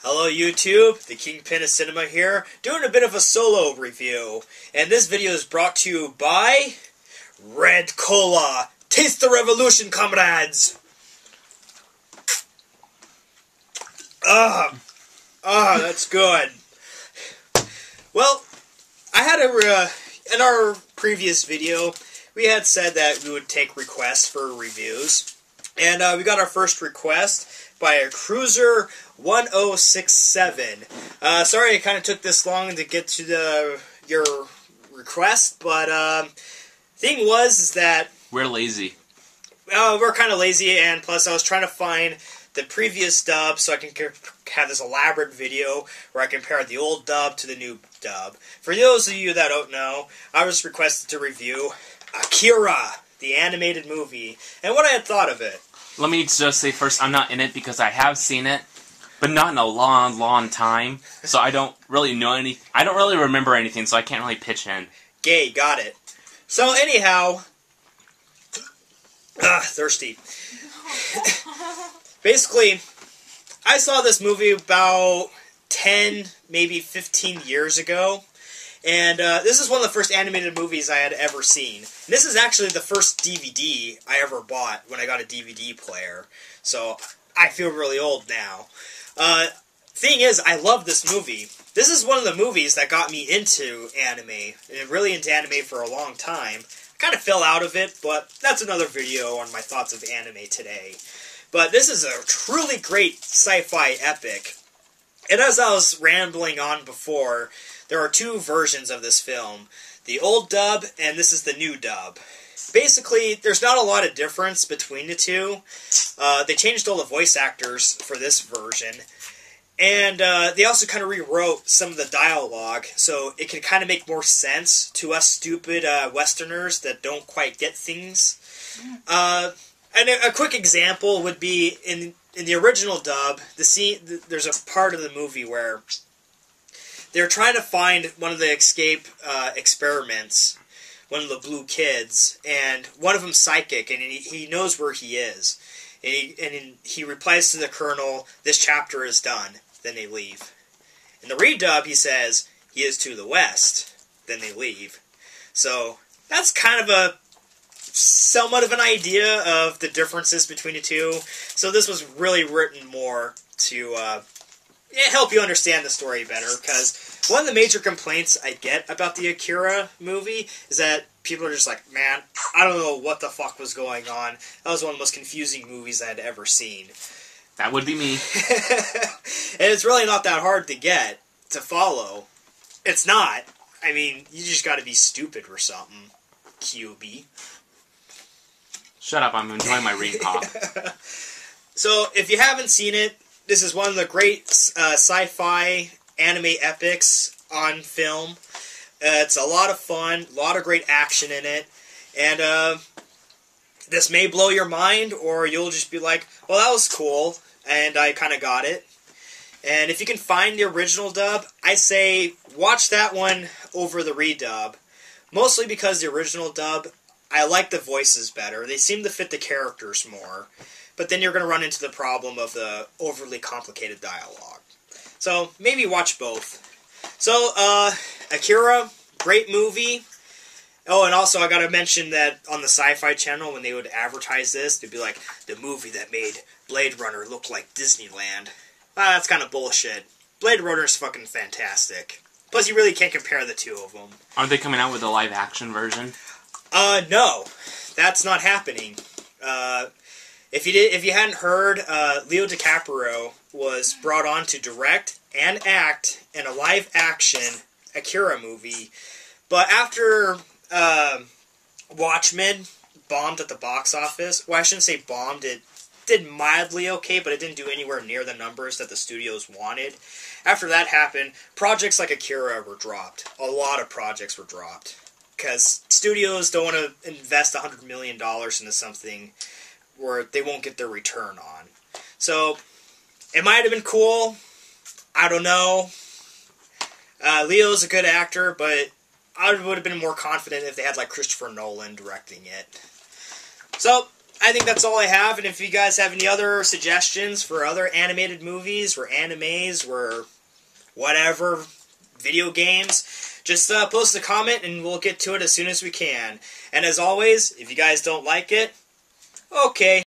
Hello YouTube, the Kingpin of Cinema here, doing a bit of a solo review. And this video is brought to you by Red Cola. Taste the revolution, comrades! That's good. Well, I had in our previous video, we had said that we would take requests for reviews. And we got our first request by a Cruiser 1067. Sorry it kind of took this long to get to your request, but thing is that we're lazy. We're kind of lazy, and plus I was trying to find the previous dub so I can have this elaborate video where I compare the old dub to the new dub. For those of you that don't know, I was requested to review Akira, the animated movie, and what I had thought of it. Let me just say first, I'm not in it because I have seen it, but not in a long, long time, so I don't really know I don't really remember anything, so I can't really pitch in. Gay, got it. So anyhow, thirsty. Basically, I saw this movie about 10, maybe 15 years ago, and this is one of the first animated movies I had ever seen. And this is actually the first DVD I ever bought when I got a DVD player, so I feel really old now. Thing is, I love this movie. This is one of the movies that got me into anime, and really into anime for a long time. I kind of fell out of it, but that's another video on my thoughts of anime today. But this is a truly great sci-fi epic. And as I was rambling on before, there are two versions of this film. The old dub, and this is the new dub. Basically, there's not a lot of difference between the two. They changed all the voice actors for this version. And they also kind of rewrote some of the dialogue, so it can kind of make more sense to us stupid Westerners that don't quite get things. And a quick example would be in the original dub, there's a part of the movie where they're trying to find one of the escape experiments, one of the blue kids, and one of them's psychic, and he knows where he is. And he replies to the colonel, "This chapter is done." Then they leave. In the redub, he says, "He is to the west." Then they leave. So that's kind of somewhat of an idea of the differences between the two. So this was really written more to help you understand the story better, because one of the major complaints I get about the Akira movie is that people are just like, man, I don't know what the fuck was going on. That was one of the most confusing movies I had ever seen. That would be me. And it's really not that hard to follow. It's not. I mean, you just gotta be stupid or something. QB. Shut up, I'm enjoying my reading pop. So, if you haven't seen it, this is one of the great sci-fi anime epics on film. It's a lot of fun, a lot of great action in it, and this may blow your mind, or you'll just be like, well, that was cool, and I kind of got it. And if you can find the original dub, I say watch that one over the redub, mostly because the original dub, I like the voices better. They seem to fit the characters more. But then you're going to run into the problem of the overly complicated dialogue. So, maybe watch both. So, Akira, great movie. Oh, and also I gotta mention that on the Sci-Fi Channel, when they would advertise this, they'd be like, the movie that made Blade Runner look like Disneyland. That's kind of bullshit. Blade Runner's fucking fantastic. Plus, you really can't compare the two of them. Aren't they coming out with a live-action version? No. That's not happening. If you hadn't heard, Leo DiCaprio was brought on to direct and act in a live-action Akira movie. But after Watchmen bombed at the box office, well, I shouldn't say bombed, it did mildly okay, but it didn't do anywhere near the numbers that the studios wanted. After that happened, projects like Akira were dropped. A lot of projects were dropped. Because studios don't want to invest $100 million into something where they won't get their return on. So, it might have been cool. I don't know. Leo's a good actor, but I would have been more confident if they had, like, Christopher Nolan directing it. So, I think that's all I have, and if you guys have any other suggestions for other animated movies, or animes, or whatever, video games, just post a comment and we'll get to it as soon as we can. And as always, if you guys don't like it, okay.